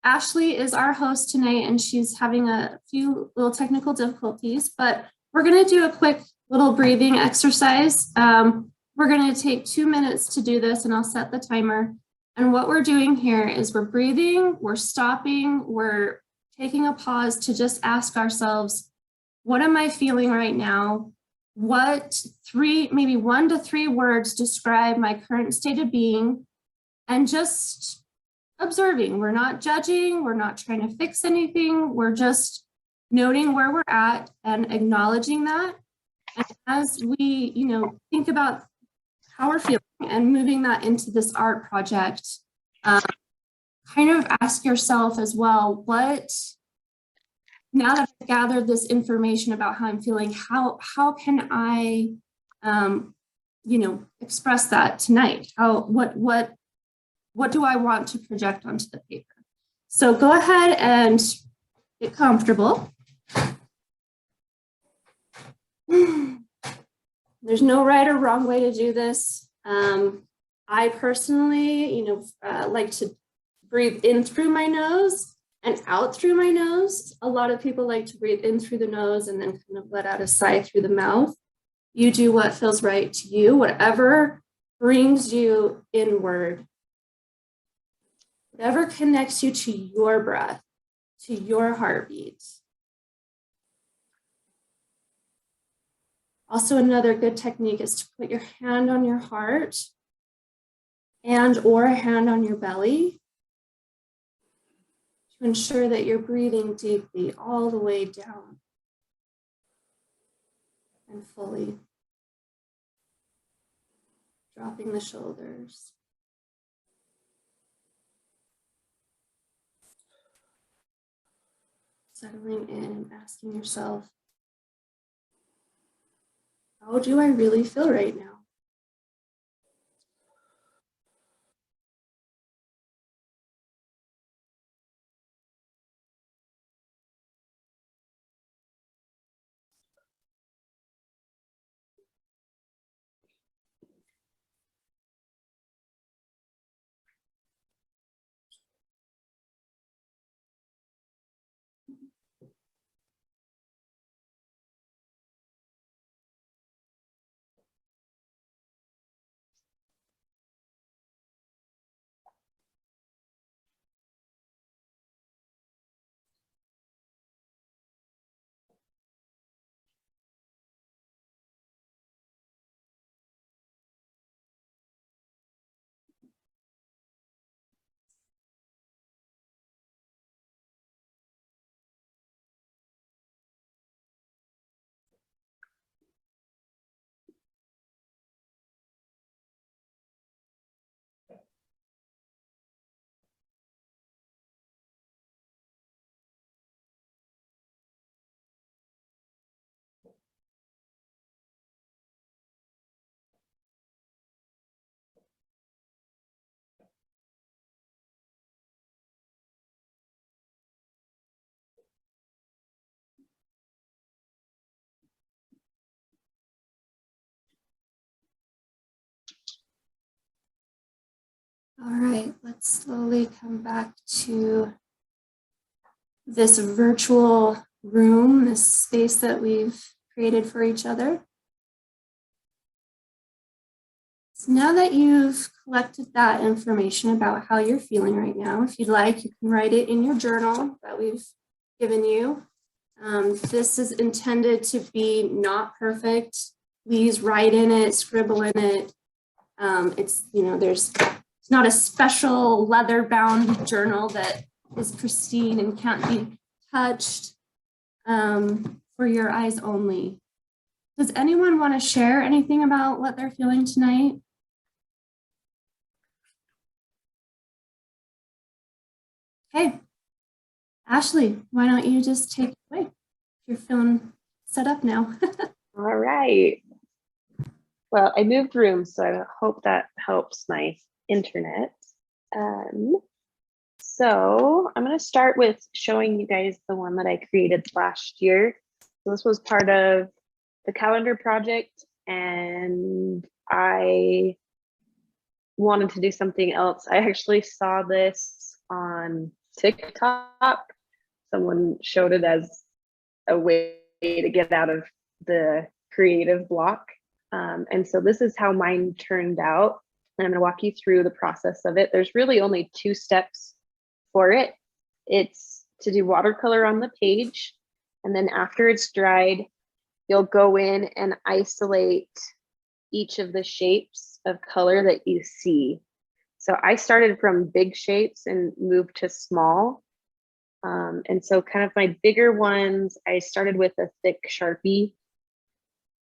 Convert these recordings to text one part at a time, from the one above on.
Ashley is our host tonight, and she's having a few little technical difficulties, but we're going to do a quick little breathing exercise. We're going to take 2 minutes to do this, and I'll set the timer. And what we're doing here is we're breathing, we're stopping, we're taking a pause to just ask ourselves, what am I feeling right now? What maybe 1 to 3 words describe my current state of being? And just observing. We're not judging, we're not trying to fix anything, we're just noting where we're at and acknowledging that. And as we, think about how we're feeling and moving that into this art project, kind of ask yourself as well, now that I've gathered this information about how I'm feeling, how can I, express that tonight? What do I want to project onto the paper? So go ahead and get comfortable. There's no right or wrong way to do this. I personally, like to breathe in through my nose and out through my nose. A lot of people like to breathe in through the nose and then kind of let out a sigh through the mouth. You do what feels right to you, whatever brings you inward. Whatever connects you to your breath, to your heartbeat. Also, another good technique is to put your hand on your heart or a hand on your belly to ensure that you're breathing deeply all the way down and fully. Dropping the shoulders. Settling in and asking yourself, how do I really feel right now? All right, let's slowly come back to this virtual room, this space that we've created for each other. So now that you've collected that information about how you're feeling right now, if you'd like, you can write it in your journal that we've given you. This is intended to be not perfect. Please write in it, scribble in it. It's not a special leather-bound journal that is pristine and can't be touched, for your eyes only. Does anyone want to share anything about what they're feeling tonight? Okay, Ashley, why don't you just take it away? If you're feeling set up now. All right. Well, I moved rooms, so I hope that helps my internet. So I'm going to start with showing you guys the one that I created last year. So this was part of the calendar project, and I wanted to do something else. I actually saw this on TikTok. Someone showed it as a way to get out of the creative block. And so this is how mine turned out. And I'm going to walk you through the process of it. There's really only 2 steps for it. It's to do watercolor on the page. And then after it's dried, you'll go in and isolate each of the shapes of color that you see. So I started from big shapes and moved to small. And so kind of my bigger ones, I started with a thick Sharpie.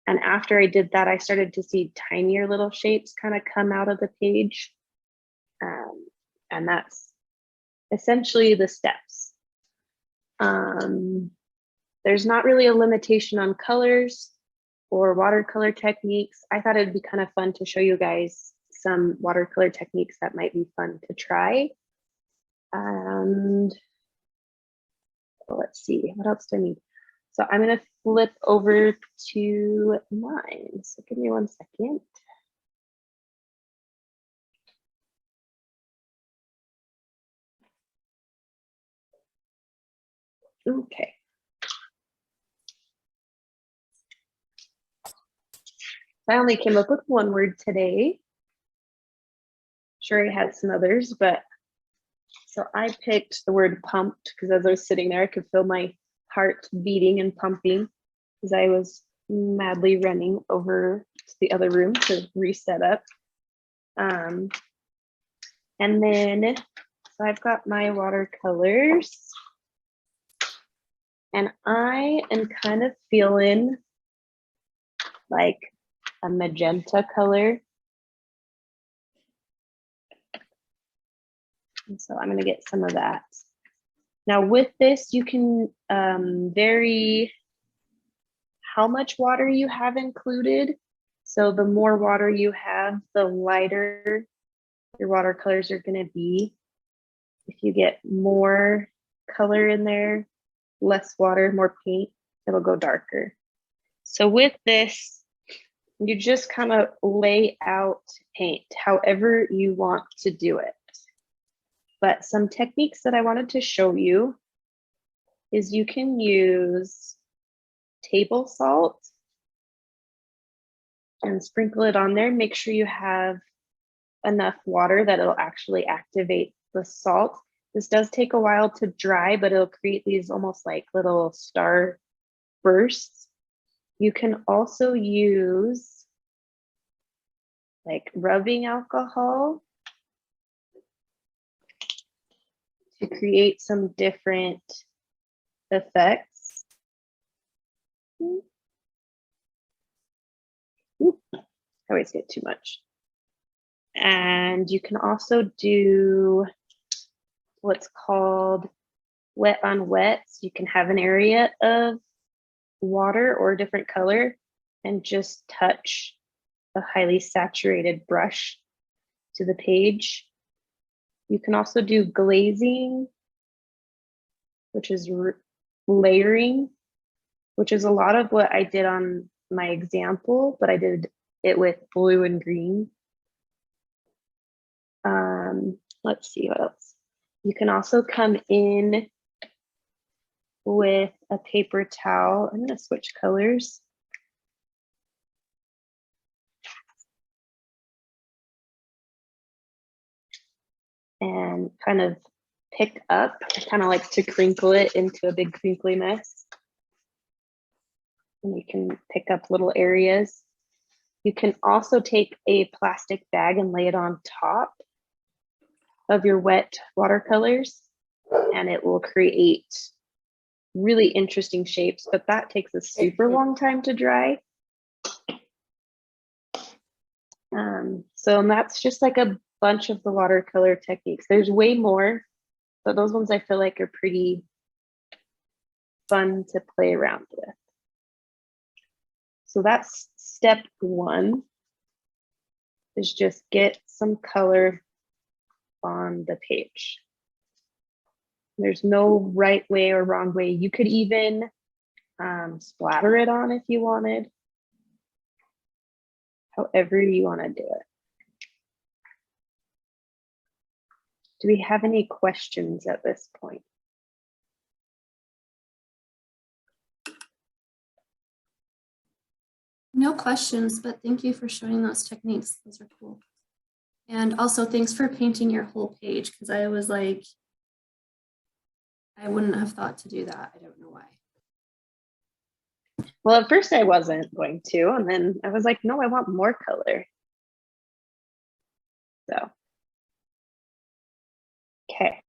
And after I did that, I started to see tinier little shapes kind of come out of the page. And that's essentially the steps. There's not really a limitation on colors or watercolor techniques. I thought it'd be kind of fun to show you guys some watercolor techniques that might be fun to try. And let's see, what else do I need? So I'm going to flip over to mine. So give me 1 second. Okay. I only came up with 1 word today. Sure, I had some others, but so I picked the word pumped because as I was sitting there, I could feel my heart beating and pumping as I was madly running over to the other room to reset up. And then, so I've got my watercolors and I am kind of feeling like a magenta color. And so I'm going to get some of that. Now with this, you can vary how much water you have included. So the more water you have, the lighter your watercolors are going to be. If you get more color in there, less water, more paint, it'll go darker. So with this, you just kind of lay out paint however you want to do it. But some techniques that I wanted to show you is you can use table salt and sprinkle it on there. Make sure you have enough water that it'll actually activate the salt. This does take a while to dry, but it'll create these almost like little star bursts. You can also use like rubbing alcohol to create some different effects. Ooh, I always get too much. And you can also do what's called wet on wet. So you can have an area of water or a different color and just touch a highly saturated brush to the page. You can also do glazing, which is layering, which is a lot of what I did on my example, but I did it with blue and green. Let's see what else. You can also come in with a paper towel. I'm going to switch colors. And kind of pick up, I kind of like to crinkle it into a big crinkly mess. And you can pick up little areas. You can also take a plastic bag and lay it on top of your wet watercolors, and it will create really interesting shapes, but that takes a super long time to dry. So that's just like a bunch of the watercolor techniques. There's way more, but those ones I feel like are pretty fun to play around with. So that's step 1, is just get some color on the page. There's no right way or wrong way. You could even splatter it on if you wanted, however you want to do it. Do we have any questions at this point? No questions, but thank you for showing those techniques. Those are cool. And also thanks for painting your whole page, because I was like, I wouldn't have thought to do that. I don't know why. Well, at first I wasn't going to, and then I was like, no, I want more color. So, okay.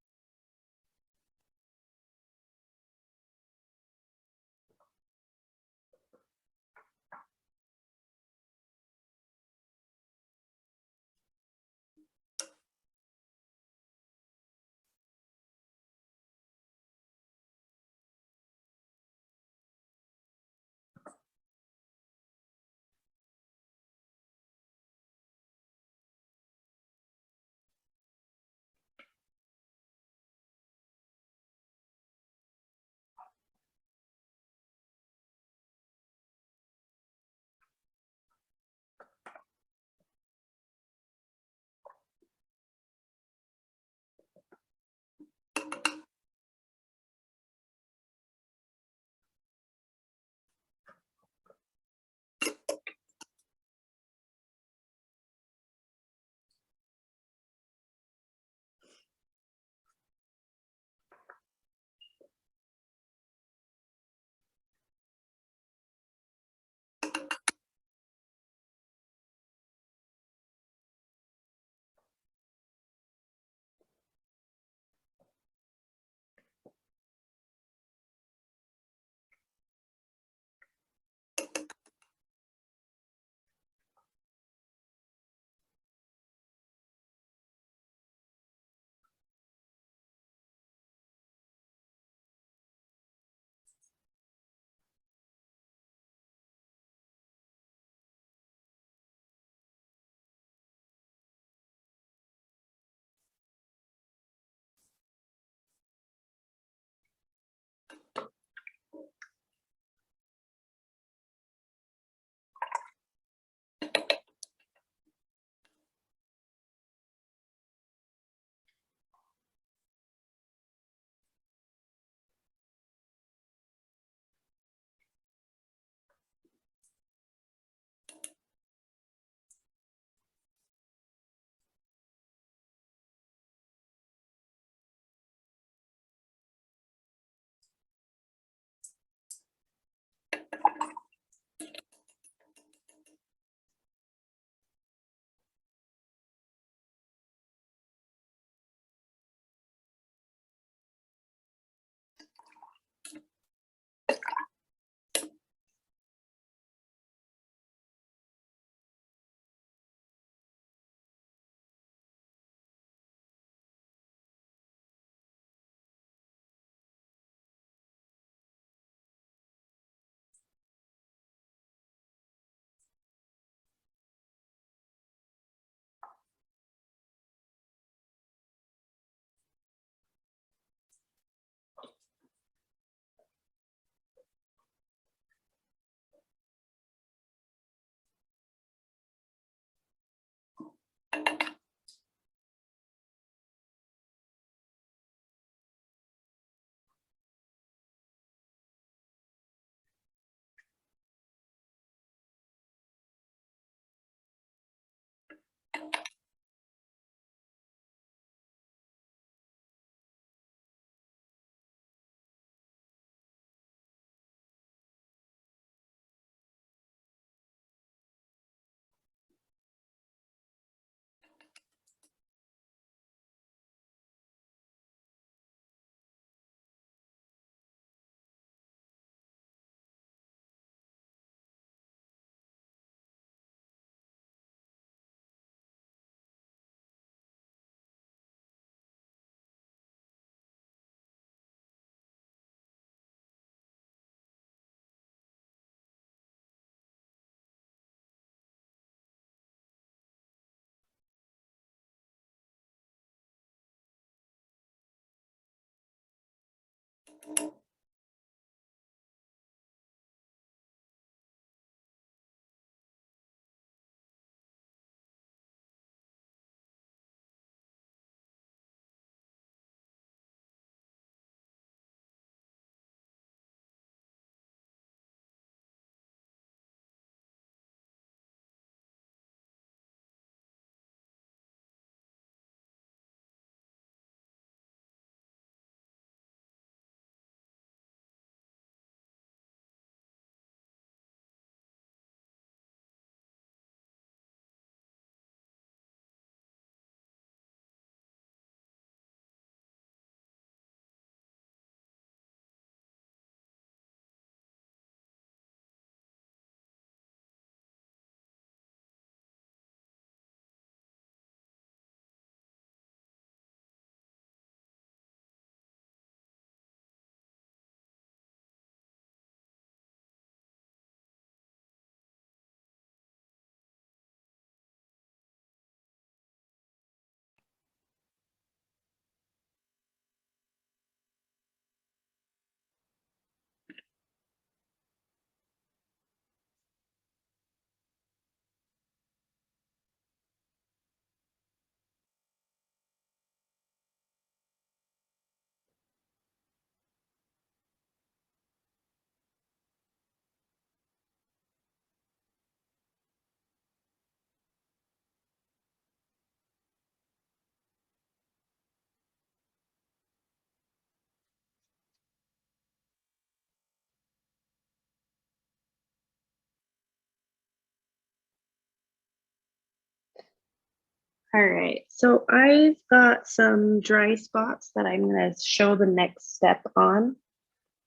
All right, so I've got some dry spots that I'm going to show the next step on.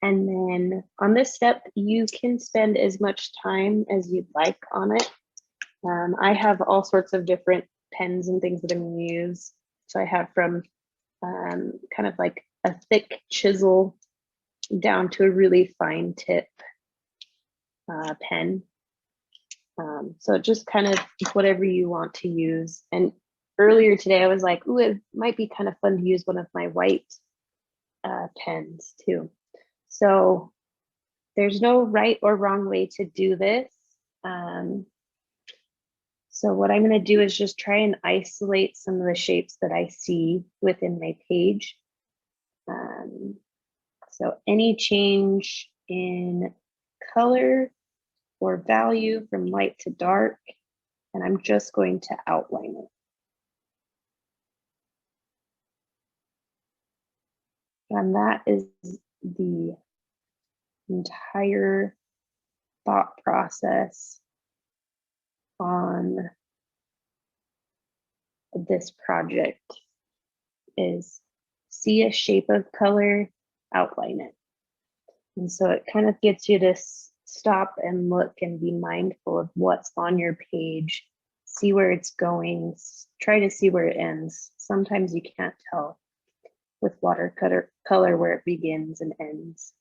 And then on this step, you can spend as much time as you'd like on it. I have all sorts of different pens and things that I'm going to use. So I have from kind of like a thick chisel down to a really fine tip pen. So just kind of whatever you want to use. And earlier today, I was like, ooh, it might be kind of fun to use one of my white pens too. So there's no right or wrong way to do this. So what I'm going to do is just try and isolate some of the shapes that I see within my page. So any change in color or value from light to dark, and I'm just going to outline it. And that is the entire thought process on this project is see a shape of color, outline it. And so it kind of gets you to stop and look and be mindful of what's on your page, see where it's going, try to see where it ends. Sometimes you can't tell with watercolor where it begins and ends.